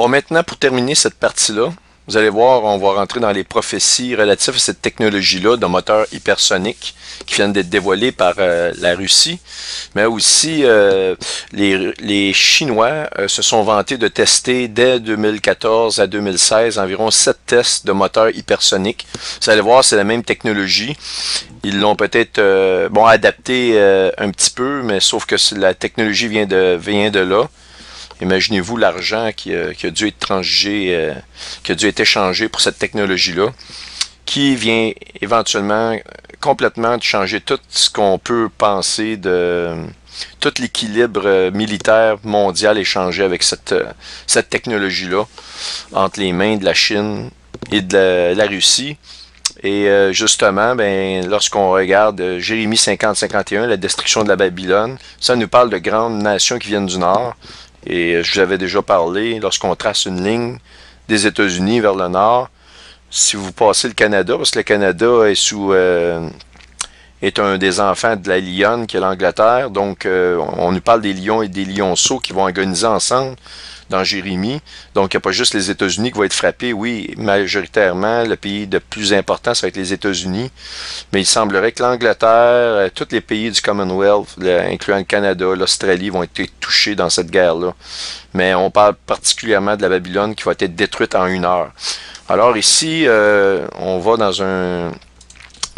Bon, maintenant, pour terminer cette partie-là, vous allez voir, on va rentrer dans les prophéties relatives à cette technologie-là de moteur hypersonique qui viennent d'être dévoilées par la Russie. Mais aussi, les Chinois se sont vantés de tester dès 2014 à 2016 environ 7 tests de moteurs hypersoniques. Vous allez voir, c'est la même technologie. Ils l'ont peut-être bon, adapté un petit peu, mais sauf que la technologie vient de là. Imaginez-vous l'argent qui a dû être transigé, qui a dû être échangé pour cette technologie-là, qui vient éventuellement complètement de changer tout ce qu'on peut penser de tout l'équilibre militaire mondial échangé avec cette technologie-là entre les mains de la Chine et de la Russie. Et justement, ben, lorsqu'on regarde Jérémie 50-51, la destruction de la Babylone, ça nous parle de grandes nations qui viennent du Nord. Et je vous avais déjà parlé, lorsqu'on trace une ligne des États-Unis vers le Nord, si vous passez le Canada, parce que le Canada est un des enfants de la lionne qui est l'Angleterre, donc on nous parle des lions et des lionceaux qui vont agoniser ensemble dans Jérémie. Donc il n'y a pas juste les États-Unis qui vont être frappés, oui, majoritairement, le pays le plus important, ça va être les États-Unis, mais il semblerait que l'Angleterre, tous les pays du Commonwealth, incluant le Canada, l'Australie, vont être touchés dans cette guerre-là. Mais on parle particulièrement de la Babylone qui va être détruite en 1 heure. Alors ici, on va dans un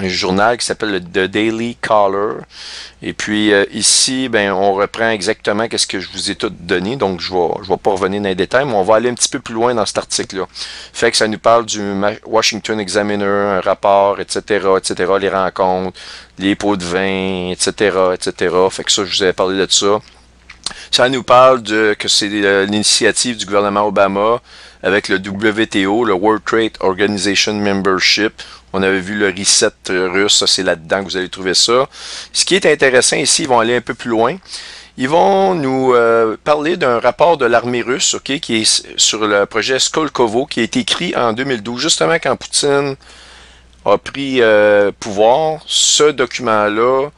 journal qui s'appelle le The Daily Caller. Et puis ici, ben, on reprend exactement ce que je vous ai tout donné. Donc, je vais pas revenir dans les détails, mais on va aller un petit peu plus loin dans cet article-là. Fait que ça nous parle du Washington Examiner, un rapport, etc., etc., les rencontres, les pots de vin, etc., etc. Fait que ça, je vous avais parlé de ça. Ça nous parle que c'est l'initiative du gouvernement Obama avec le WTO, le World Trade Organization Membership. On avait vu le reset russe, ça c'est là-dedans que vous allez trouver ça. Ce qui est intéressant ici, ils vont aller un peu plus loin. Ils vont nous parler d'un rapport de l'armée russe, ok, qui est sur le projet Skolkovo, qui a été écrit en 2012, justement quand Poutine a pris pouvoir. Ce document-là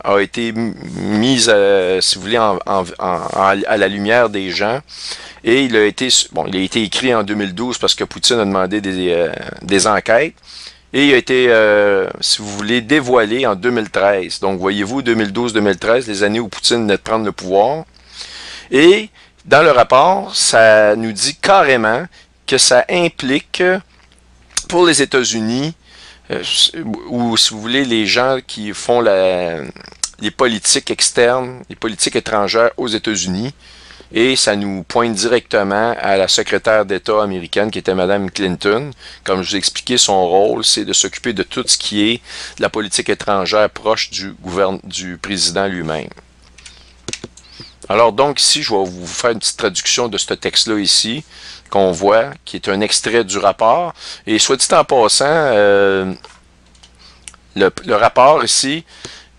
a été mis, si vous voulez, à la lumière des gens. Et il a été écrit en 2012 parce que Poutine a demandé des enquêtes. Et il a été, si vous voulez, dévoilé en 2013. Donc, voyez-vous, 2012-2013, les années où Poutine venait de prendre le pouvoir. Et dans le rapport, ça nous dit carrément que ça implique, pour les États-Unis, ou si vous voulez, les gens qui font les politiques externes, les politiques étrangères aux États-Unis, et ça nous pointe directement à la secrétaire d'État américaine qui était Mme Clinton. Comme je vous ai expliqué, son rôle, c'est de s'occuper de tout ce qui est de la politique étrangère proche du président lui-même. Alors donc ici, je vais vous faire une petite traduction de ce texte-là ici, qu'on voit, qui est un extrait du rapport. Et soit dit en passant, le rapport ici,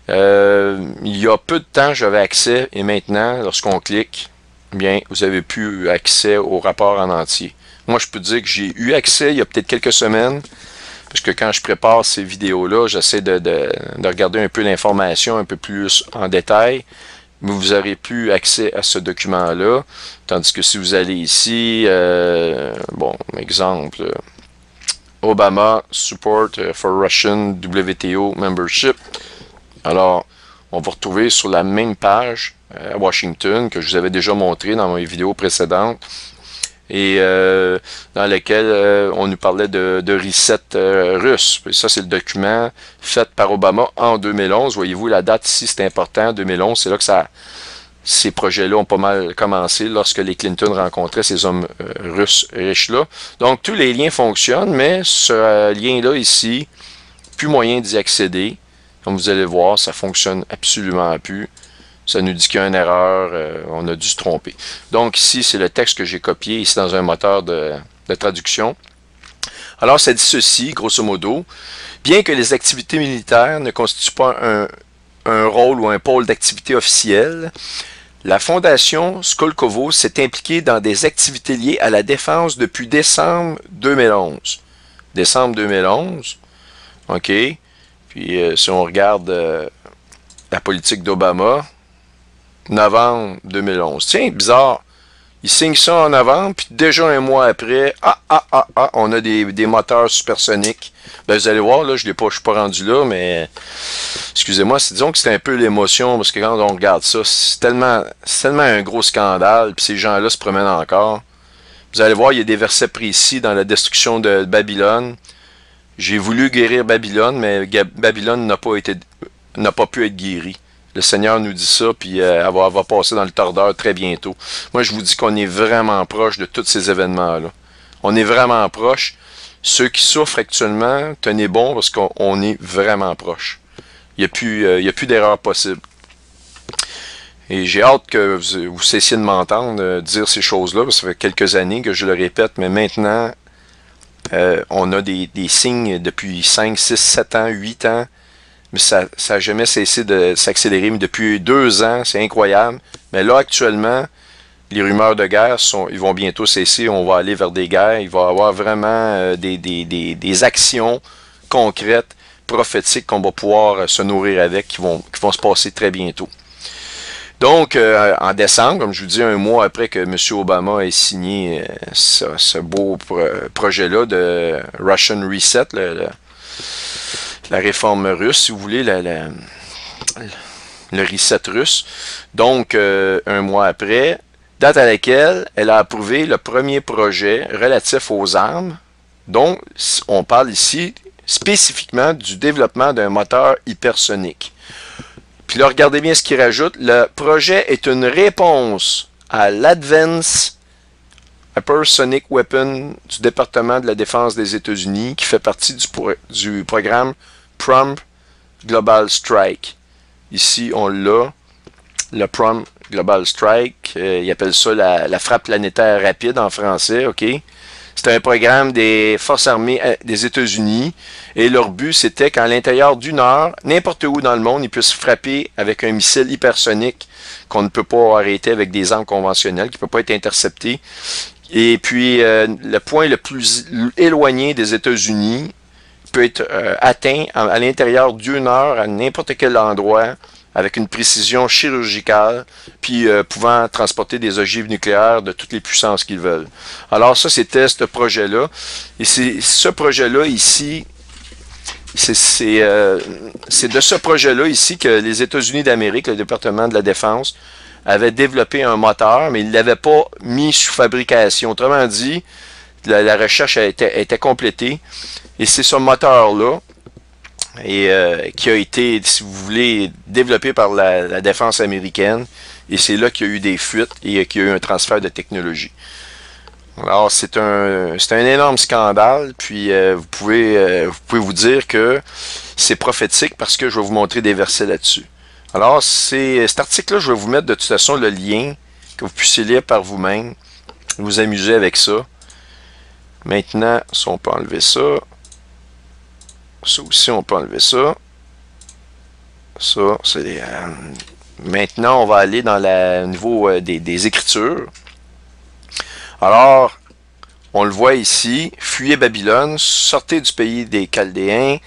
il y a peu de temps, j'avais accès, et maintenant, lorsqu'on clique, bien, vous avez plus accès au rapport en entier. Moi, je peux dire que j'ai eu accès il y a peut-être quelques semaines, parce que quand je prépare ces vidéos-là, j'essaie de regarder un peu l'information un peu plus en détail, mais vous aurez plus accès à ce document-là, tandis que si vous allez ici, bon, exemple, Obama Support for Russian WTO Membership, alors, on va retrouver sur la même page à Washington que je vous avais déjà montré dans mes vidéos précédentes et dans laquelle on nous parlait de reset russe. Et ça, c'est le document fait par Obama en 2011. Voyez-vous, la date ici, c'est important, 2011. C'est là que ces projets-là ont pas mal commencé lorsque les Clinton rencontraient ces hommes russes riches-là. Donc, tous les liens fonctionnent, mais ce lien-là ici, plus moyen d'y accéder. Comme vous allez voir, ça fonctionne absolument plus. Ça nous dit qu'il y a une erreur, on a dû se tromper. Donc ici, c'est le texte que j'ai copié ici dans un moteur de traduction. Alors, ça dit ceci, grosso modo. Bien que les activités militaires ne constituent pas un rôle ou un pôle d'activité officiel, la Fondation Skolkovo s'est impliquée dans des activités liées à la défense depuis décembre 2011. Décembre 2011, OK. Puis si on regarde la politique d'Obama, novembre 2011. Tiens, bizarre, Ils signent ça en novembre, puis déjà un mois après, on a des moteurs supersoniques. Ben, vous allez voir, là, je suis pas rendu là, mais excusez-moi, disons que c'était un peu l'émotion, parce que quand on regarde ça, c'est tellement un gros scandale, puis ces gens-là se promènent encore. Vous allez voir, il y a des versets précis dans la destruction de Babylone. J'ai voulu guérir Babylone, mais Babylone n'a pas pu être guérie. Le Seigneur nous dit ça, puis elle va passer dans le tordeur très bientôt. Moi, je vous dis qu'on est vraiment proche de tous ces événements-là. On est vraiment proche. Ceux qui souffrent actuellement, tenez bon, parce qu'on est vraiment proche. Il n'y a plus d'erreur possible. Et j'ai hâte que vous cessiez de m'entendre dire ces choses-là, parce que ça fait quelques années que je le répète, mais maintenant, on a des signes depuis 5, 6, 7 ans, 8 ans, mais ça n'a jamais cessé de s'accélérer. Mais depuis 2 ans, c'est incroyable. Mais là, actuellement, les rumeurs de guerre, ils vont bientôt cesser. On va aller vers des guerres. Il va y avoir vraiment des actions concrètes, prophétiques qu'on va pouvoir se nourrir avec, qui vont se passer très bientôt. Donc, en décembre, comme je vous dis, un mois après que M. Obama ait signé ce beau projet-là de Russian Reset, la réforme russe, si vous voulez, le reset russe. Donc, un mois après, date à laquelle elle a approuvé le premier projet relatif aux armes. Donc, on parle ici spécifiquement du développement d'un moteur hypersonique. Puis là, regardez bien ce qu'il rajoute. Le projet est une réponse à l'Advanced Hypersonic Weapon du département de la défense des États-Unis, qui fait partie du programme PROM Global Strike. Ici, on l'a, le PROM Global Strike. Ils appellent ça la frappe planétaire rapide en français, ok? C'est un programme des forces armées des États-Unis et leur but, c'était qu'à l'intérieur d'une heure, n'importe où dans le monde, ils puissent frapper avec un missile hypersonique qu'on ne peut pas arrêter avec des armes conventionnelles, qui ne peut pas être intercepté. Et puis, le point le plus éloigné des États-Unis peut être atteint à l'intérieur d'une heure à n'importe quel endroit avec une précision chirurgicale, puis pouvant transporter des ogives nucléaires de toutes les puissances qu'ils veulent. Alors ça, c'était ce projet-là. Et c'est ce projet-là ici, c'est de ce projet-là ici que les États-Unis d'Amérique, le département de la Défense, avait développé un moteur, mais ils ne l'avaient pas mis sous fabrication. Autrement dit, la recherche était complétée. Et c'est ce moteur-là qui a été, si vous voulez, développé par la défense américaine. Et c'est là qu'il y a eu des fuites et qu'il y a eu un transfert de technologie. Alors, c'est un énorme scandale. Puis, vous pouvez vous dire que c'est prophétique parce que je vais vous montrer des versets là-dessus. Alors, cet article-là, je vais vous mettre de toute façon le lien, que vous puissiez lire par vous-même, vous amuser avec ça. Maintenant, si on peut enlever ça, ça aussi, on peut enlever ça. Ça, c'est... maintenant, on va aller dans le niveau des Écritures. Alors, on le voit ici, fuyez Babylone, sortez du pays des Chaldéens,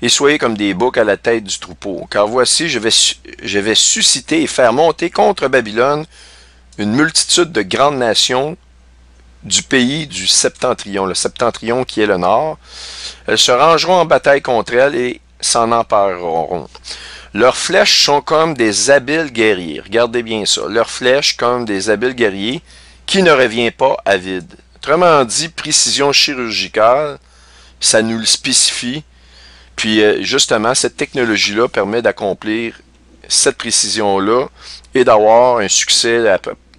et soyez comme des boucs à la tête du troupeau. Car voici, je vais susciter et faire monter contre Babylone une multitude de grandes nations du pays du septentrion, le septentrion qui est le nord. Elles se rangeront en bataille contre elle et s'en empareront. Leurs flèches sont comme des habiles guerriers. Regardez bien ça. Leurs flèches comme des habiles guerriers qui ne revient pas à vide. Autrement dit, précision chirurgicale, ça nous le spécifie. Puis justement, cette technologie-là permet d'accomplir cette précision-là et d'avoir un succès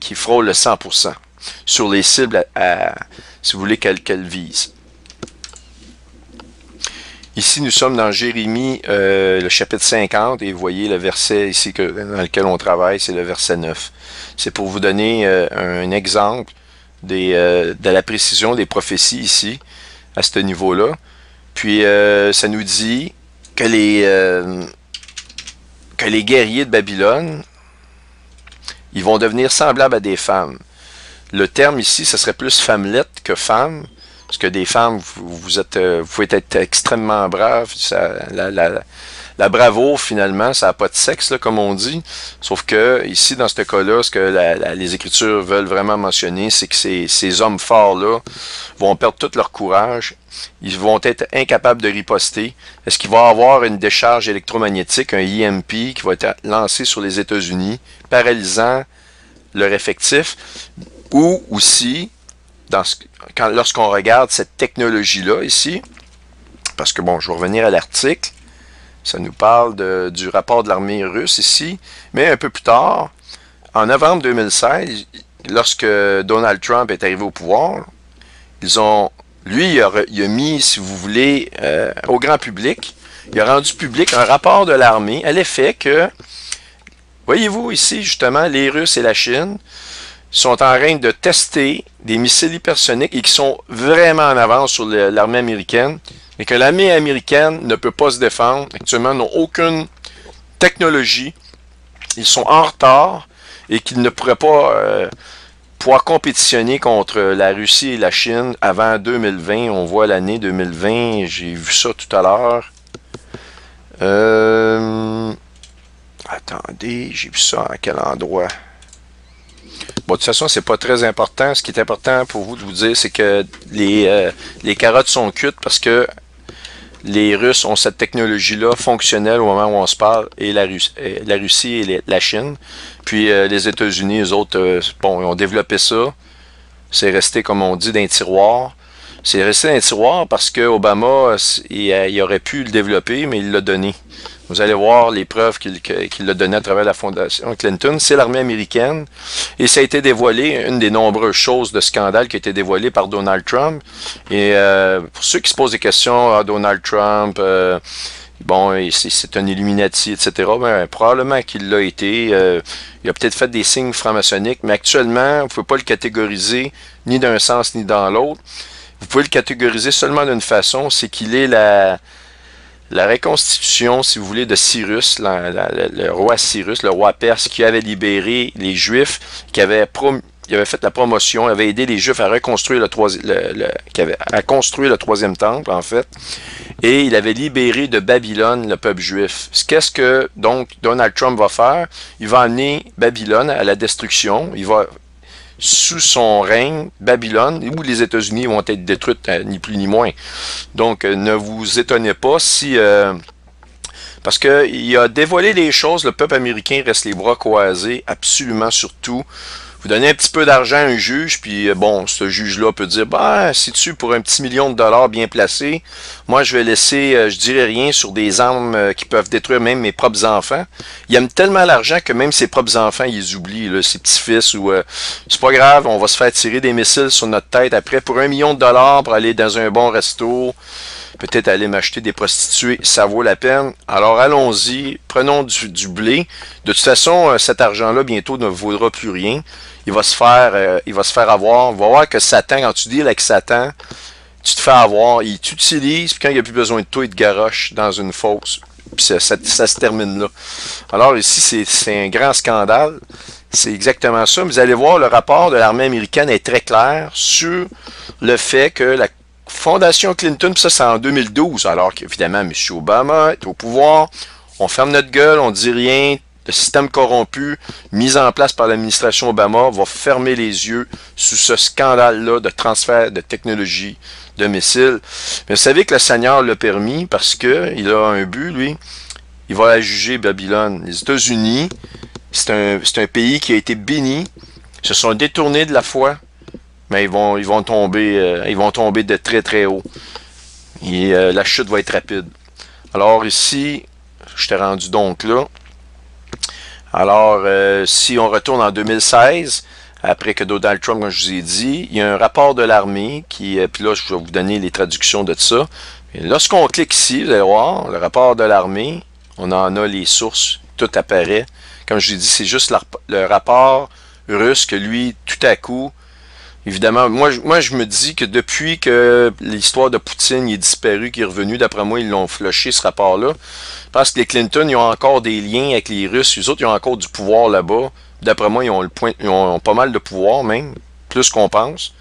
qui frôle le 100% sur les cibles, si vous voulez, qu'elle vise. Ici, nous sommes dans Jérémie, le chapitre 50, et vous voyez le verset ici dans lequel on travaille, c'est le verset 9. C'est pour vous donner un exemple de la précision des prophéties ici, à ce niveau-là. Puis, ça nous dit que les guerriers de Babylone, ils vont devenir semblables à des femmes. Le terme ici, ce serait plus femmelette que femme, parce que des femmes, vous pouvez être extrêmement braves, la bravoure, finalement, ça n'a pas de sexe, là, comme on dit. Sauf que, ici, dans ce cas-là, ce que les Écritures veulent vraiment mentionner, c'est que ces hommes forts-là vont perdre tout leur courage. Ils vont être incapables de riposter. Est-ce qu'il va y avoir une décharge électromagnétique, un EMP, qui va être lancé sur les États-Unis, paralysant leur effectif, ou aussi, lorsqu'on regarde cette technologie-là ici, parce que bon, je vais revenir à l'article, ça nous parle du rapport de l'armée russe ici, mais un peu plus tard, en novembre 2016, lorsque Donald Trump est arrivé au pouvoir, lui, il a mis, si vous voulez, au grand public, il a rendu public un rapport de l'armée à l'effet que, voyez-vous ici, justement, les Russes et la Chine sont en train de tester des missiles hypersoniques et qui sont vraiment en avance sur l'armée américaine et que l'armée américaine ne peut pas se défendre. Actuellement, n'ont aucune technologie. Ils sont en retard et qu'ils ne pourraient pas pouvoir compétitionner contre la Russie et la Chine avant 2020. On voit l'année 2020. J'ai vu ça tout à l'heure. Attendez, j'ai vu ça à quel endroit? Bon, de toute façon, c'est pas très important. Ce qui est important pour vous de vous dire, c'est que les carottes sont cuites parce que les Russes ont cette technologie-là fonctionnelle au moment où on se parle, et la Russie et la Chine. Puis les États-Unis, eux autres, bon, ils ont développé ça. C'est resté, comme on dit, dans un tiroir. C'est resté dans un tiroir parce que Obama, il aurait pu le développer, mais il l'a donné. Vous allez voir les preuves qu'il l'a donné à travers la fondation Clinton. C'est l'armée américaine. Et ça a été dévoilé, une des nombreuses choses de scandale qui a été dévoilée par Donald Trump. Et pour ceux qui se posent des questions à Donald Trump, bon, c'est un Illuminati, etc., ben, probablement qu'il l'a été. Il a peut-être fait des signes franc-maçonniques, mais actuellement, vous ne pouvez pas le catégoriser ni d'un sens ni dans l'autre. Vous pouvez le catégoriser seulement d'une façon, c'est qu'il est la reconstitution, si vous voulez, de Cyrus, le roi Cyrus, le roi perse, qui avait libéré les Juifs, qui avait fait la promotion, avait aidé les Juifs à reconstruire à construire le troisième temple, en fait, et il avait libéré de Babylone le peuple juif. Qu'est-ce que, donc, Donald Trump va faire? Il va amener Babylone à la destruction, il va sous son règne, Babylone, où les États-Unis vont être détruites, ni plus ni moins. Donc, ne vous étonnez pas si... parce qu'il a dévoilé les choses, le peuple américain reste les bras croisés, absolument surtout. Vous donnez un petit peu d'argent à un juge, puis bon, ce juge-là peut dire, bah, si tu pour un petit million de dollars bien placé, moi je vais laisser, je dirais rien sur des armes qui peuvent détruire même mes propres enfants. Il aime tellement l'argent que même ses propres enfants, ils les oublient, là, ses petits-fils, ou c'est pas grave, on va se faire tirer des missiles sur notre tête après pour $1 million pour aller dans un bon resto, peut-être aller m'acheter des prostituées, ça vaut la peine. Alors allons-y, prenons du blé. De toute façon, cet argent-là bientôt ne vaudra plus rien. Il va se faire avoir. On va voir que Satan, quand tu deals avec Satan, tu te fais avoir, il t'utilise, puis quand il n'y a plus besoin de toi, il te garoche dans une fosse. Puis ça se termine là. Alors ici, c'est un grand scandale. C'est exactement ça. Vous allez voir, le rapport de l'armée américaine est très clair sur le fait que la Fondation Clinton, puis ça c'est en 2012, alors qu'évidemment M. Obama est au pouvoir, on ferme notre gueule, on dit rien, le système corrompu mis en place par l'administration Obama va fermer les yeux sous ce scandale-là de transfert de technologie de missiles. Mais vous savez que le Seigneur l'a permis parce qu'il a un but, lui, il va juger Babylone. Les États-Unis, c'est un pays qui a été béni, ils se sont détournés de la foi. Mais ils vont tomber de très très haut. Et la chute va être rapide. Alors ici, je t'ai rendu donc là. Alors, si on retourne en 2016, après que Donald Trump, comme je vous ai dit, il y a un rapport de l'armée qui, puis là, je vais vous donner les traductions de ça. Et lorsqu'on clique ici, vous allez voir, le rapport de l'armée, on en a les sources, tout apparaît. Comme je l'ai dit, c'est juste le rapport russe que lui, tout à coup, évidemment, moi, je me dis que depuis que l'histoire de Poutine est disparue, qu'il est revenu, d'après moi, ils l'ont flushé, ce rapport-là. Parce que les Clinton, ils ont encore des liens avec les Russes. Les autres, ils ont encore du pouvoir là-bas. D'après moi, ils ont pas mal de pouvoir, même, plus qu'on pense.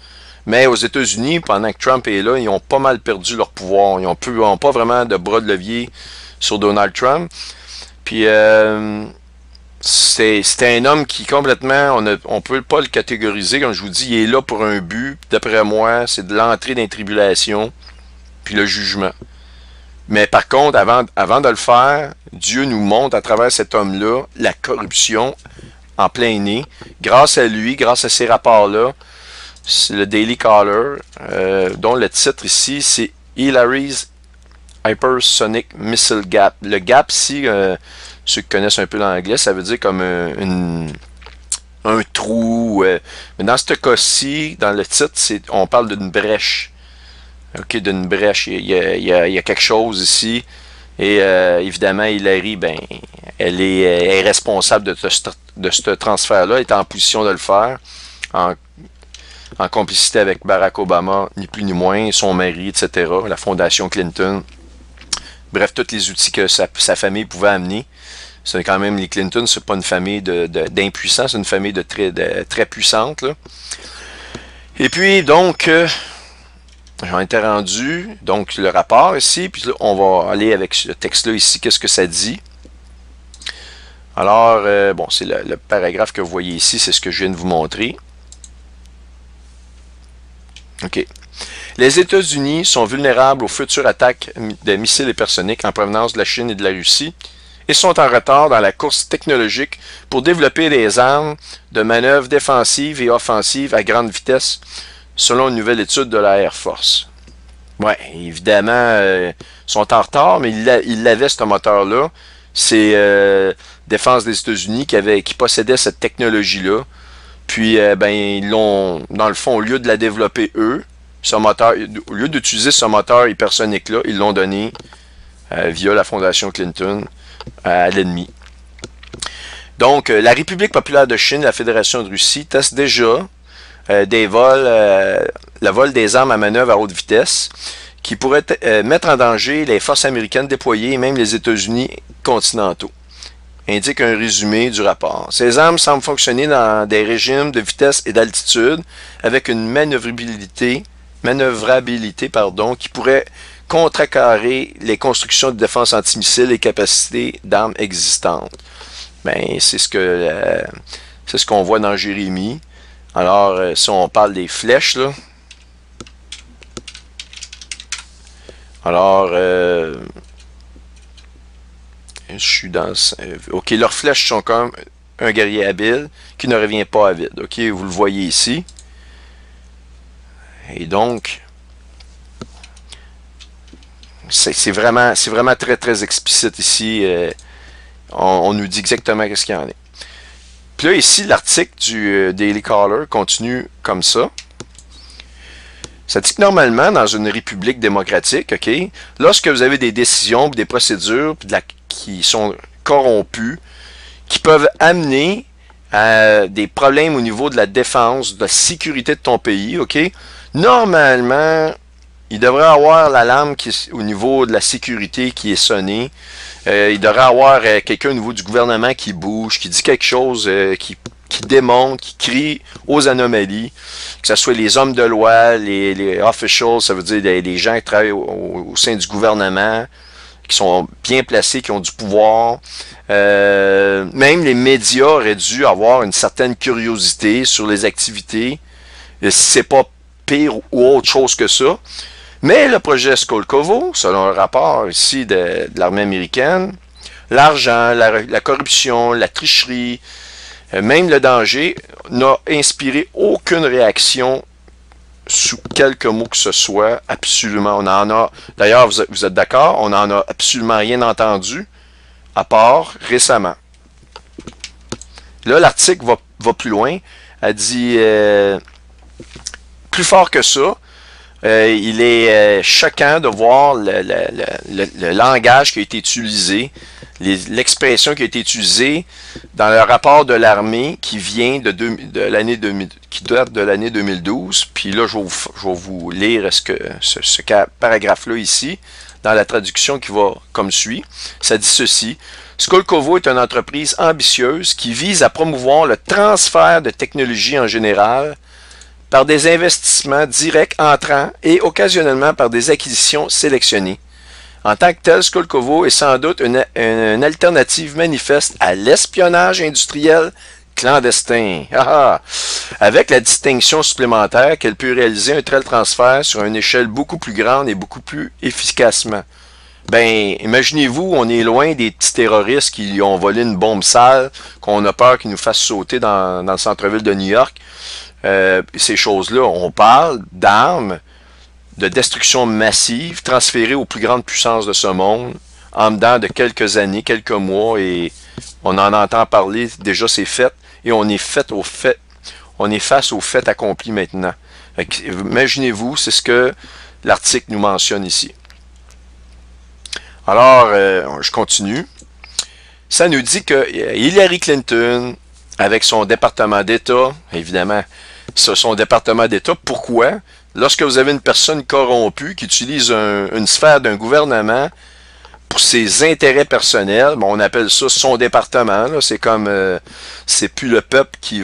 Mais aux États-Unis, pendant que Trump est là, ils ont pas mal perdu leur pouvoir. Ils n'ont pas vraiment de bras de levier sur Donald Trump. Puis c'était un homme qui complètement, on peut pas le catégoriser, comme je vous dis, il est là pour un but, d'après moi, c'est de l'entrée dans les tribulations, puis le jugement. Mais par contre, avant de le faire, Dieu nous montre à travers cet homme-là la corruption en plein nez. Grâce à lui, grâce à ces rapports-là, c'est le Daily Caller, dont le titre ici, c'est Hillary's Hypersonic Missile Gap. Le gap, ici, ceux qui connaissent un peu l'anglais, ça veut dire comme un trou. Mais dans ce cas-ci, dans le titre, on parle d'une brèche. OK, d'une brèche. Il y a quelque chose ici. Et évidemment, Hillary, ben, elle est responsable de ce transfert-là, elle est en position de le faire, en complicité avec Barack Obama, ni plus ni moins, son mari, etc., la fondation Clinton. Bref, tous les outils que sa famille pouvait amener. C'est quand même, les Clinton, c'est pas une famille d'impuissants, c'est une famille de très puissante, là. Et puis, donc, j'en étais rendu, donc, le rapport ici, puis là, on va aller avec ce texte-là ici, qu'est-ce que ça dit? Alors, bon, c'est le paragraphe que vous voyez ici, c'est ce que je viens de vous montrer. OK. Les États-Unis sont vulnérables aux futures attaques de missiles hypersoniques en provenance de la Chine et de la Russie et sont en retard dans la course technologique pour développer des armes de manœuvre défensives et offensives à grande vitesse, selon une nouvelle étude de la Air Force. Ouais, évidemment, ils sont en retard, mais ils l'avaient, ce moteur-là. C'est Défense des États-Unis qui possédait cette technologie-là. Puis, ben, ils l'ont, dans le fond, au lieu de la développer eux, ce moteur, au lieu d'utiliser ce moteur hypersonique-là, ils l'ont donné via la fondation Clinton à l'ennemi. Donc, la République populaire de Chine et la Fédération de Russie testent déjà des vols, le vol des armes à manœuvre à haute vitesse qui pourraient mettre en danger les forces américaines déployées et même les États-Unis continentaux, indique un résumé du rapport. Ces armes semblent fonctionner dans des régimes de vitesse et d'altitude avec une manœuvrabilité qui pourrait contrecarrer les constructions de défense antimissile et capacités d'armes existantes. Ben, c'est ce qu'on voit dans Jérémie. Alors, si on parle des flèches, là. Alors, je suis dans... OK, leurs flèches sont comme un guerrier habile qui ne revient pas à vide. OK, vous le voyez ici. Et donc, c'est vraiment très, très explicite ici. On nous dit exactement qu'est-ce qu'il y en est. Puis là, ici, l'article du Daily Caller continue comme ça. Ça dit que normalement, dans une république démocratique, OK, lorsque vous avez des décisions, des procédures qui sont corrompues, qui peuvent amener à des problèmes au niveau de la défense, de la sécurité de ton pays, OK, normalement, il devrait avoir l'alarme au niveau de la sécurité qui est sonnée. Il devrait avoir quelqu'un au niveau du gouvernement qui bouge, qui dit quelque chose, qui démontre, qui crie aux anomalies, que ce soit les hommes de loi, les officials, ça veut dire les gens qui travaillent au sein du gouvernement, qui sont bien placés, qui ont du pouvoir. Même les médias auraient dû avoir une certaine curiosité sur les activités, si c'est pas pire ou autre chose que ça. Mais le projet Skolkovo, selon un rapport ici de l'armée américaine, l'argent, la corruption, la tricherie, même le danger, n'a inspiré aucune réaction sous quelques mots que ce soit, absolument. On en a, d'ailleurs, vous êtes d'accord, on n'en a absolument rien entendu, à part récemment. Là, l'article va plus loin. Elle dit, plus fort que ça, il est choquant de voir le langage qui a été utilisé, l'expression qui a été utilisée dans le rapport de l'armée qui vient qui date de l'année 2012. Puis là, je vais vous lire ce paragraphe-là ici, dans la traduction qui va comme suit. Ça dit ceci. Skolkovo est une entreprise ambitieuse qui vise à promouvoir le transfert de technologies en général par des investissements directs entrants et occasionnellement par des acquisitions sélectionnées. En tant que tel, Skolkovo est sans doute une alternative manifeste à l'espionnage industriel clandestin. Avec la distinction supplémentaire qu'elle peut réaliser un tel transfert sur une échelle beaucoup plus grande et beaucoup plus efficacement. Ben, imaginez-vous, on est loin des petits terroristes qui ont volé une bombe sale, qu'on a peur qu'ils nous fassent sauter dans le centre-ville de New York. Ces choses-là, on parle d'armes, de destruction massive, transférées aux plus grandes puissances de ce monde, en dedans de quelques années, quelques mois, et on en entend parler, déjà c'est fait, et on est face au fait accompli maintenant. Imaginez-vous, c'est ce que l'article nous mentionne ici. Alors, je continue. Ça nous dit que Hillary Clinton, avec son département d'État, évidemment, son département d'État, pourquoi? Lorsque vous avez une personne corrompue qui utilise une sphère d'un gouvernement pour ses intérêts personnels, bon, on appelle ça son département, c'est comme, c'est plus le peuple qui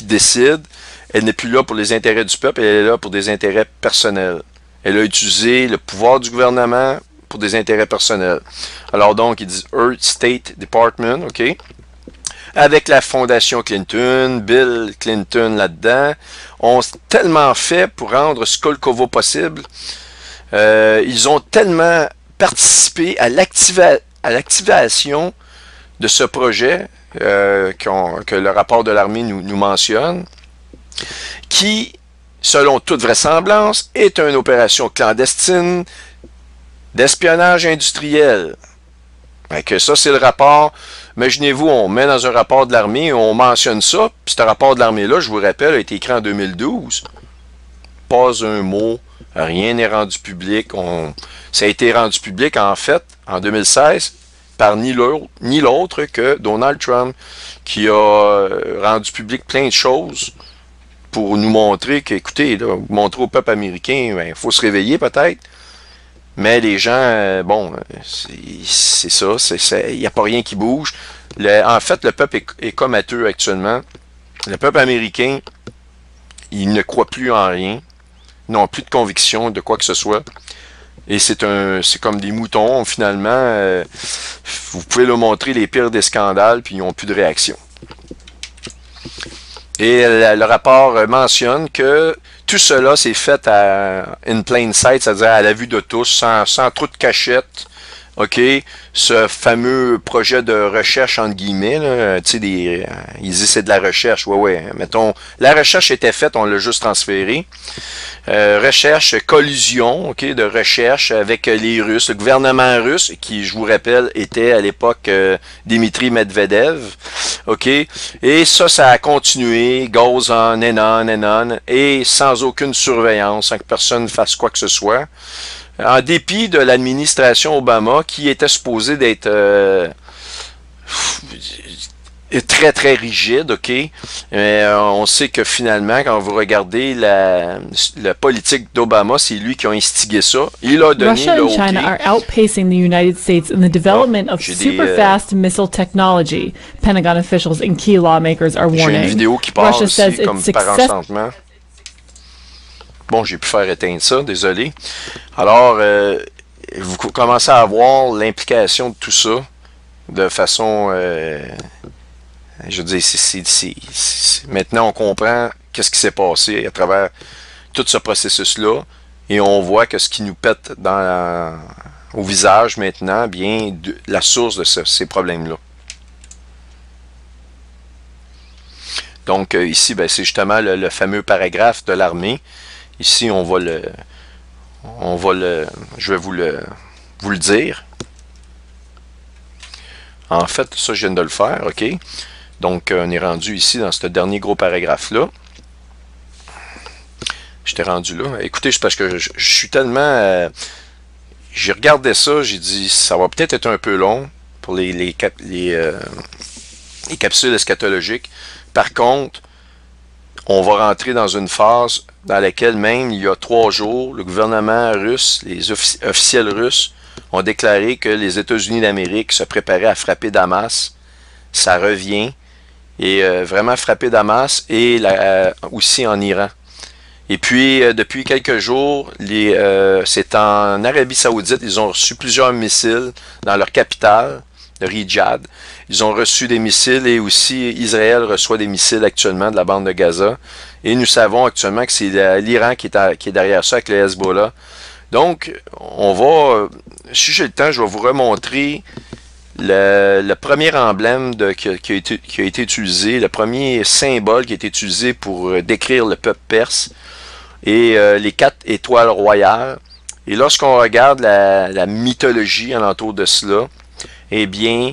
décide, elle n'est plus là pour les intérêts du peuple, elle est là pour des intérêts personnels. Elle a utilisé le pouvoir du gouvernement pour des intérêts personnels. Alors donc, ils disent Earth State Department, OK? Avec la fondation Clinton, Bill Clinton là-dedans, ont tellement fait pour rendre Skolkovo possible. Ils ont tellement participé à l'activation de ce projet que le rapport de l'armée nous mentionne, qui, selon toute vraisemblance, est une opération clandestine d'espionnage industriel. Que ça, c'est le rapport. Imaginez-vous, on met dans un rapport de l'armée, on mentionne ça, puis ce rapport de l'armée-là, je vous rappelle, a été écrit en 2012. Pas un mot, rien n'est rendu public. Ça a été rendu public, en fait, en 2016, par ni l'autre que Donald Trump, qui a rendu public plein de choses pour nous montrer qu'écoutez, montrer au peuple américain, il faut se réveiller peut-être. Mais les gens, bon, c'est ça, il n'y a pas rien qui bouge. En fait, le peuple est comateux actuellement. Le peuple américain, il ne croit plus en rien. Ils n'ont plus de conviction de quoi que ce soit. Et c'est comme des moutons, finalement. Vous pouvez leur montrer les pires des scandales, puis ils n'ont plus de réaction. Et le rapport mentionne que tout cela s'est fait in plain sight, c'est-à-dire à la vue de tous, sans trop de cachette. OK? Ce fameux projet de recherche, entre guillemets, là, tu sais, ils disent c'est de la recherche. Ouais, mettons, la recherche était faite, on l'a juste transféré. Recherche, collusion, OK, de recherche avec les Russes, le gouvernement russe, qui, je vous rappelle, était à l'époque Dmitri Medvedev. OK? Et ça a continué, goes on and on and on, et sans aucune surveillance, sans que personne fasse quoi que ce soit. En dépit de l'administration Obama, qui était supposée d'être très très rigide, OK? Mais on sait que finalement, quand vous regardez la politique d'Obama, c'est lui qui a instigé ça. Il a donné Russia and China are outpacing the United States in the development of super-fast missile technology, Pentagon officials and key lawmakers are warning. J'ai une vidéo qui passe ici comme par enchantement. Bon, j'ai pu faire éteindre ça, désolé. Alors, vous commencez à voir l'implication de tout ça de façon... je veux dire, maintenant on comprend qu'est-ce qui s'est passé à travers tout ce processus-là et on voit que ce qui nous pète au visage maintenant, bien, la source de ces problèmes-là. Donc ici, ben, c'est justement le fameux paragraphe de l'armée. Ici, je vais vous le dire. En fait, ça, je viens de le faire, OK? Donc, on est rendu ici dans ce dernier gros paragraphe-là. J'étais rendu là. Écoutez, c'est parce que je suis tellement... j'ai regardé ça, j'ai dit, ça va peut-être être un peu long pour les capsules eschatologiques. Par contre, on va rentrer dans une phase dans laquelle même, il y a 3 jours, le gouvernement russe, les officiels russes, ont déclaré que les États-Unis d'Amérique se préparaient à frapper Damas. Ça revient. Et vraiment frapper Damas et aussi en Iran. Et puis, depuis quelques jours, c'est en Arabie Saoudite, ils ont reçu plusieurs missiles dans leur capitale, de Riyad. Ils ont reçu des missiles et aussi Israël reçoit des missiles actuellement de la bande de Gaza. Et nous savons actuellement que c'est l'Iran qui est derrière ça avec le Hezbollah. Donc, on va, si j'ai le temps, je vais vous remontrer le premier emblème qui a été utilisé, le premier symbole qui a été utilisé pour décrire le peuple perse et les 4 étoiles royales. Et lorsqu'on regarde la mythologie alentour de cela, eh bien,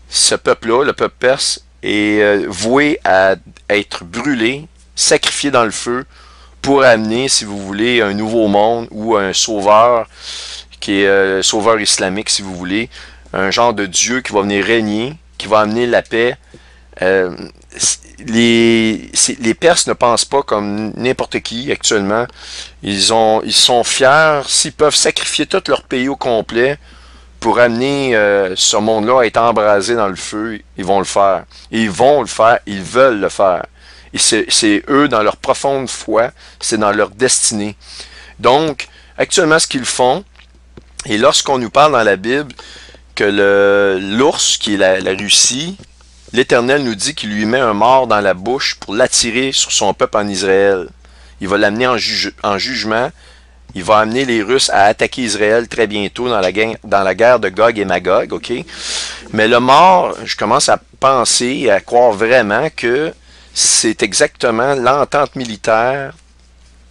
ce peuple-là, le peuple perse, est voué à être brûlé, sacrifié dans le feu, pour amener, si vous voulez, un nouveau monde ou un sauveur, qui est sauveur islamique, si vous voulez, un genre de Dieu qui va venir régner, qui va amener la paix. Les Perses ne pensent pas comme n'importe qui actuellement. Ils sont fiers, s'ils peuvent sacrifier tout leur pays au complet pour amener ce monde-là à être embrasé dans le feu, ils vont le faire. Ils vont le faire, ils veulent le faire. Et c'est eux, dans leur profonde foi, c'est dans leur destinée. Donc, actuellement, ce qu'ils font, et lorsqu'on nous parle dans la Bible que l'ours, qui est la Russie, l'Éternel nous dit qu'il lui met un mort dans la bouche pour l'attirer sur son peuple en Israël. Il va l'amener en jugement. Il va amener les Russes à attaquer Israël très bientôt dans la guerre de Gog et Magog, ok? Mais le mort, je commence à penser et à croire vraiment que c'est exactement l'entente militaire,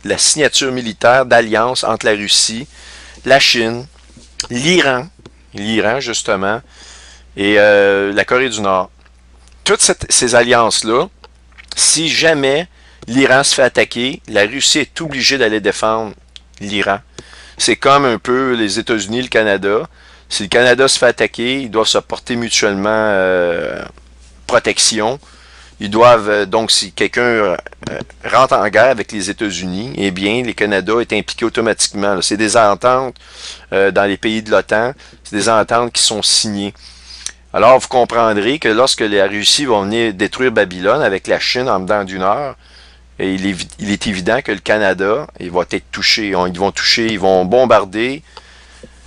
la signature militaire d'alliance entre la Russie, la Chine, l'Iran justement, et la Corée du Nord. Toutes ces alliances-là, si jamais l'Iran se fait attaquer, la Russie est obligée d'aller défendre l'Iran. C'est comme un peu les États-Unis, le Canada. Si le Canada se fait attaquer, ils doivent se porter mutuellement protection. Ils doivent, donc, si quelqu'un rentre en guerre avec les États-Unis, eh bien, le Canada est impliqué automatiquement. C'est des ententes dans les pays de l'OTAN. C'est des ententes qui sont signées. Alors, vous comprendrez que lorsque la Russie va venir détruire Babylone avec la Chine en dedans d'une heure, et il est évident que le Canada, il va être touché. Ils vont bombarder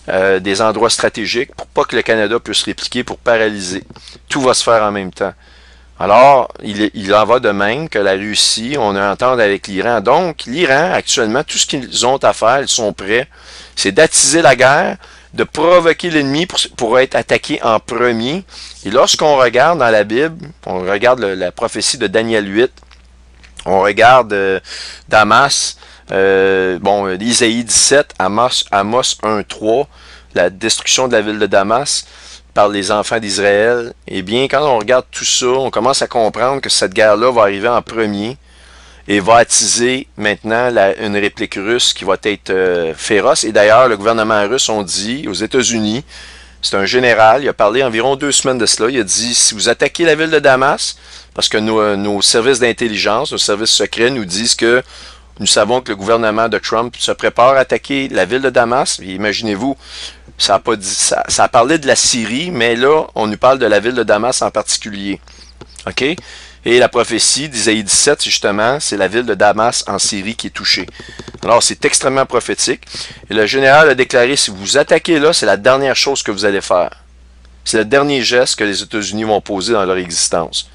des endroits stratégiques pour pas que le Canada puisse répliquer, pour paralyser. Tout va se faire en même temps. Alors, il en va de même que la Russie, on a entendu avec l'Iran. Donc, l'Iran, actuellement, tout ce qu'ils ont à faire, ils sont prêts, c'est d'attiser la guerre, de provoquer l'ennemi pour être attaqué en premier. Et lorsqu'on regarde dans la Bible, on regarde la prophétie de Daniel 8, on regarde Damas, Isaïe 17, Amos 1.3, la destruction de la ville de Damas par les enfants d'Israël. Eh bien, quand on regarde tout ça, on commence à comprendre que cette guerre-là va arriver en premier et va attiser maintenant une réplique russe qui va être féroce. Et d'ailleurs, le gouvernement russe, on dit, aux États-Unis, c'est un général, il a parlé environ 2 semaines de cela, il a dit, si vous attaquez la ville de Damas, parce que nos services d'intelligence, nos services secrets nous disent que nous savons que le gouvernement de Trump se prépare à attaquer la ville de Damas. Imaginez-vous, ça a parlé de la Syrie, mais là, on nous parle de la ville de Damas en particulier. OK? Et la prophétie d'Isaïe 17, justement, c'est la ville de Damas en Syrie qui est touchée. Alors, c'est extrêmement prophétique. Et le général a déclaré, si vous attaquez là, c'est la dernière chose que vous allez faire. C'est le dernier geste que les États-Unis vont poser dans leur existence.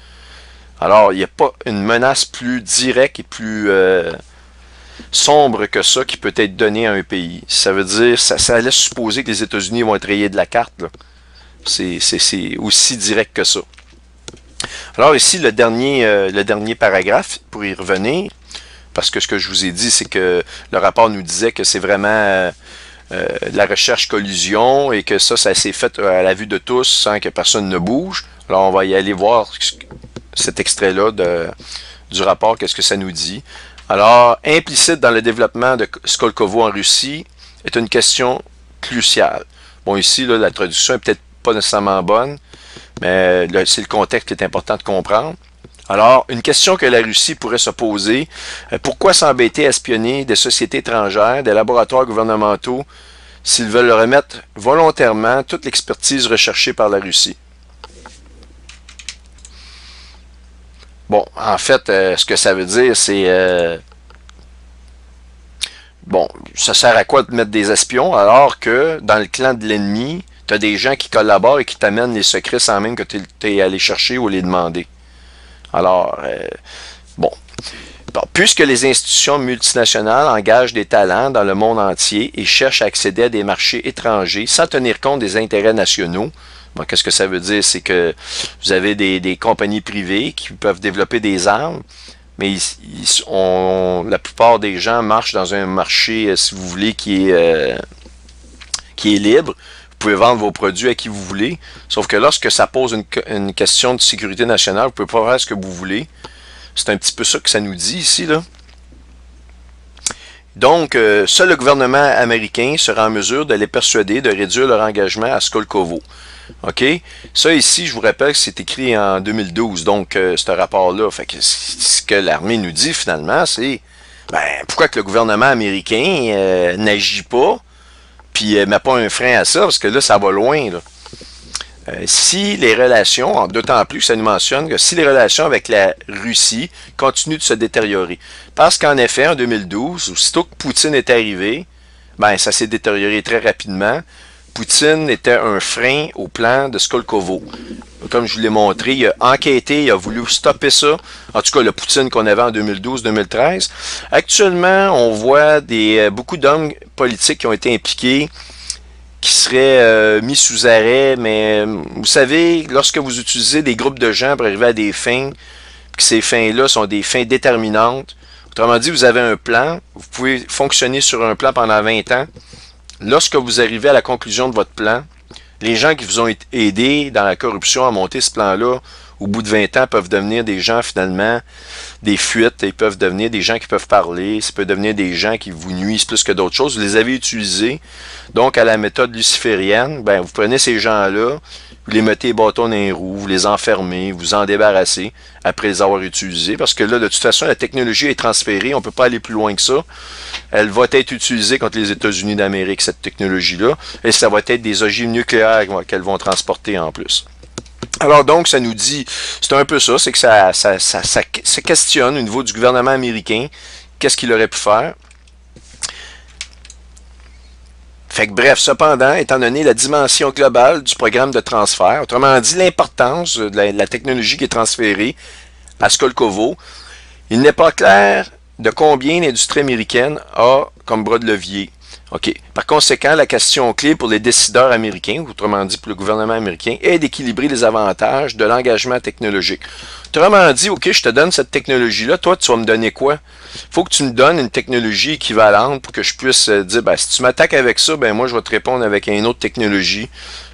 Alors, il n'y a pas une menace plus directe et plus sombre que ça qui peut être donnée à un pays. Ça veut dire, ça laisse supposer que les États-Unis vont être rayés de la carte. C'est aussi direct que ça. Alors ici, le dernier paragraphe, pour y revenir, parce que ce que je vous ai dit, c'est que le rapport nous disait que c'est vraiment de la recherche collusion et que ça s'est fait à la vue de tous sans que personne ne bouge. Alors on va y aller voir cet extrait-là du rapport, qu'est-ce que ça nous dit. Alors, implicite dans le développement de Skolkovo en Russie est une question cruciale. Bon, ici, là, la traduction est peut-être pas nécessairement bonne, mais c'est le contexte qui est important de comprendre. Alors, une question que la Russie pourrait se poser, pourquoi s'embêter à espionner des sociétés étrangères, des laboratoires gouvernementaux, s'ils veulent remettre volontairement toute l'expertise recherchée par la Russie? Bon, en fait, ce que ça veut dire, c'est Bon, ça sert à quoi de mettre des espions alors que dans le clan de l'ennemi, tu as des gens qui collaborent et qui t'amènent les secrets sans même que tu es allé chercher ou les demander. Alors, bon. Bon, puisque les institutions multinationales engagent des talents dans le monde entier et cherchent à accéder à des marchés étrangers sans tenir compte des intérêts nationaux, bon, qu'est-ce que ça veut dire? C'est que vous avez des compagnies privées qui peuvent développer des armes, mais la plupart des gens marchent dans un marché, si vous voulez, qui est libre. Vous pouvez vendre vos produits à qui vous voulez, sauf que lorsque ça pose une question de sécurité nationale, vous ne pouvez pas faire ce que vous voulez. C'est un petit peu ça que ça nous dit ici, là. Donc, seul le gouvernement américain sera en mesure de les persuader de réduire leur engagement à Skolkovo. OK? Ça ici, je vous rappelle que c'est écrit en 2012, donc ce rapport-là. Fait que ce que l'armée nous dit finalement, c'est pourquoi que le gouvernement américain n'agit pas, puis met pas un frein à ça, parce que là, ça va loin, là. Si les relations, d'autant plus que ça nous mentionne que si les relations avec la Russie continuent de se détériorer. Parce qu'en effet, en 2012, aussitôt que Poutine est arrivé, ça s'est détérioré très rapidement. Poutine était un frein au plan de Skolkovo. Comme je vous l'ai montré, il a enquêté, il a voulu stopper ça. En tout cas, le Poutine qu'on avait en 2012-2013. Actuellement, on voit beaucoup d'hommes politiques qui ont été impliqués, qui seraient mis sous arrêt, mais vous savez, lorsque vous utilisez des groupes de gens pour arriver à des fins, que ces fins-là sont des fins déterminantes, autrement dit, vous avez un plan, vous pouvez fonctionner sur un plan pendant 20 ans. Lorsque vous arrivez à la conclusion de votre plan, les gens qui vous ont aidé dans la corruption à monter ce plan-là, au bout de 20 ans, peuvent devenir des gens, finalement, des fuites, ils peuvent devenir des gens qui peuvent parler, ça peut devenir des gens qui vous nuisent plus que d'autres choses. Vous les avez utilisés. Donc, à la méthode luciférienne, vous prenez ces gens-là, vous les mettez les bâtons dans les roues, vous les enfermez, vous en débarrassez après les avoir utilisés. Parce que là, de toute façon, la technologie est transférée, on ne peut pas aller plus loin que ça. Elle va être utilisée contre les États-Unis d'Amérique, cette technologie-là, et ça va être des ogives nucléaires qu'elles vont transporter en plus. Alors donc, ça nous dit, c'est un peu ça, c'est que ça questionne au niveau du gouvernement américain, qu'est-ce qu'il aurait pu faire. Fait que bref, cependant, étant donné la dimension globale du programme de transfert, autrement dit l'importance de la technologie qui est transférée à Skolkovo, il n'est pas clair de combien l'industrie américaine a comme bras de levier. OK. Par conséquent, la question clé pour les décideurs américains, autrement dit pour le gouvernement américain, est d'équilibrer les avantages de l'engagement technologique. Autrement dit, OK, je te donne cette technologie-là, toi, tu vas me donner quoi? Il faut que tu me donnes une technologie équivalente pour que je puisse dire, si tu m'attaques avec ça, moi, je vais te répondre avec une autre technologie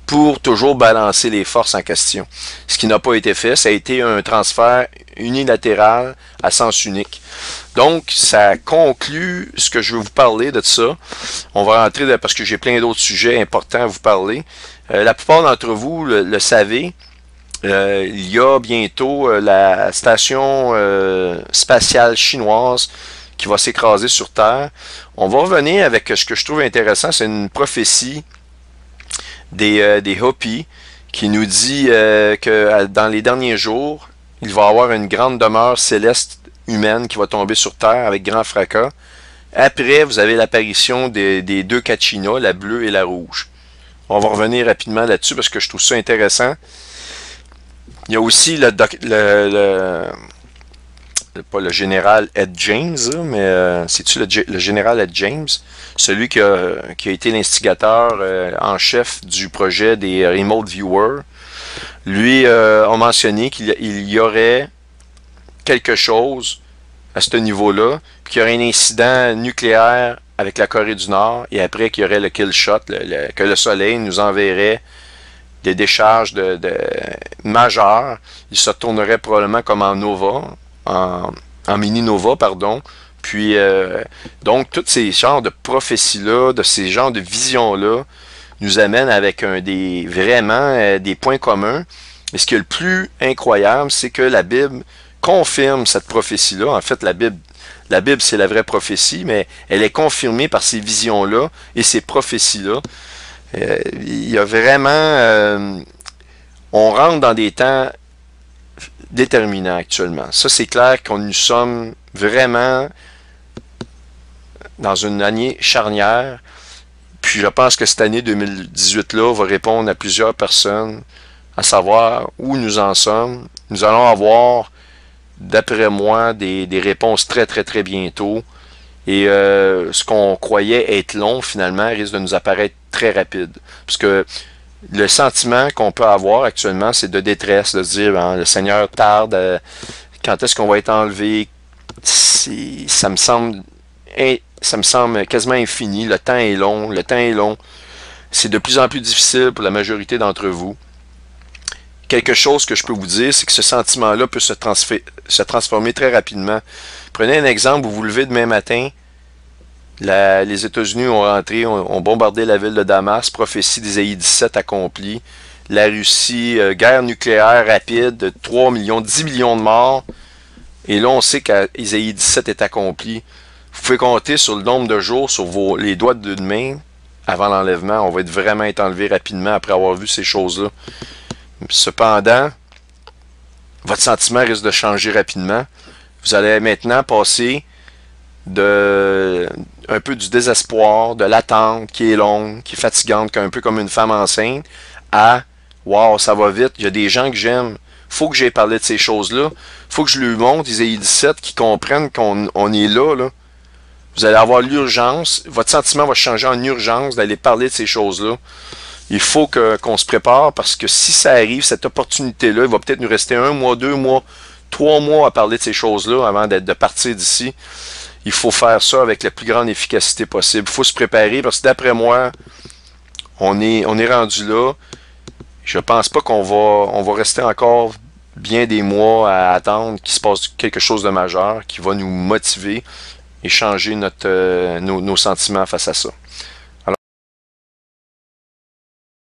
pour toujours balancer les forces en question. Ce qui n'a pas été fait, ça a été un transfert unilatéral à sens unique. Donc, ça conclut ce que je veux vous parler de ça. On va rentrer, parce que j'ai plein d'autres sujets importants à vous parler. La plupart d'entre vous le savez, il y a bientôt la station spatiale chinoise qui va s'écraser sur Terre. On va revenir avec ce que je trouve intéressant, c'est une prophétie des Hopis qui nous dit que dans les derniers jours, il va y avoir une grande demeure céleste humaine qui va tomber sur Terre avec grand fracas. Après, vous avez l'apparition des deux Kachinas, la bleue et la rouge. On va revenir rapidement là-dessus parce que je trouve ça intéressant. Il y a aussi pas le général Ed James, mais c'est-tu le général Ed James, celui qui a été l'instigateur en chef du projet des Remote Viewers. Lui a mentionné qu'il y aurait quelque chose à ce niveau-là, puis qu'il y aurait un incident nucléaire avec la Corée du Nord, et après qu'il y aurait le kill shot, que le Soleil nous enverrait des décharges majeures. Il se tournerait probablement comme en nova, en mini-nova, pardon. Puis, donc, tous ces genres de prophéties-là, de ces genres de visions-là, nous amènent avec vraiment des points communs. Et ce qui est le plus incroyable, c'est que la Bible confirme cette prophétie-là. En fait, la Bible, c'est la vraie prophétie, mais elle est confirmée par ces visions-là et ces prophéties-là. Il y a vraiment... on rentre dans des temps déterminants actuellement. Ça, c'est clair qu'on nous sommes vraiment dans une année charnière. Puis je pense que cette année 2018-là va répondre à plusieurs personnes, à savoir où nous en sommes. Nous allons avoir, d'après moi, des réponses très très très bientôt. Et ce qu'on croyait être long, finalement, risque de nous apparaître très rapide. Parce que le sentiment qu'on peut avoir actuellement, c'est de détresse, de se dire, hein, le Seigneur tarde, quand est-ce qu'on va être enlevé? Ça me semble quasiment infini. Le temps est long, le temps est long. C'est de plus en plus difficile pour la majorité d'entre vous. Quelque chose que je peux vous dire, c'est que ce sentiment-là peut se transformer très rapidement. Prenez un exemple, vous vous levez demain matin, les États-Unis ont bombardé la ville de Damas, prophétie d'Ésaïe 17 accomplie. La Russie, guerre nucléaire rapide, de 3 millions, 10 millions de morts. Et là, on sait qu'Ésaïe 17 est accompli. Vous pouvez compter sur le nombre de jours, sur les doigts d'une main, avant l'enlèvement. On va vraiment être enlevé rapidement après avoir vu ces choses-là. Cependant, votre sentiment risque de changer rapidement. Vous allez maintenant passer un peu du désespoir, de l'attente qui est longue, qui est fatigante, un peu comme une femme enceinte, à « Wow, ça va vite, il y a des gens que j'aime. Faut que j'aie parlé de ces choses-là. Faut que je lui montre, Isaïe 17, qu'ils comprennent qu'on est là, là. » Vous allez avoir l'urgence, votre sentiment va changer en urgence d'aller parler de ces choses-là. Il faut qu'on se prépare parce que si ça arrive, cette opportunité-là, il va peut-être nous rester 1 mois, 2 mois, 3 mois à parler de ces choses-là avant de partir d'ici. Il faut faire ça avec la plus grande efficacité possible. Il faut se préparer parce que d'après moi, on est rendu là. Je pense pas on va rester encore bien des mois à attendre qu'il se passe quelque chose de majeur qui va nous motiver et changer nos sentiments face à ça.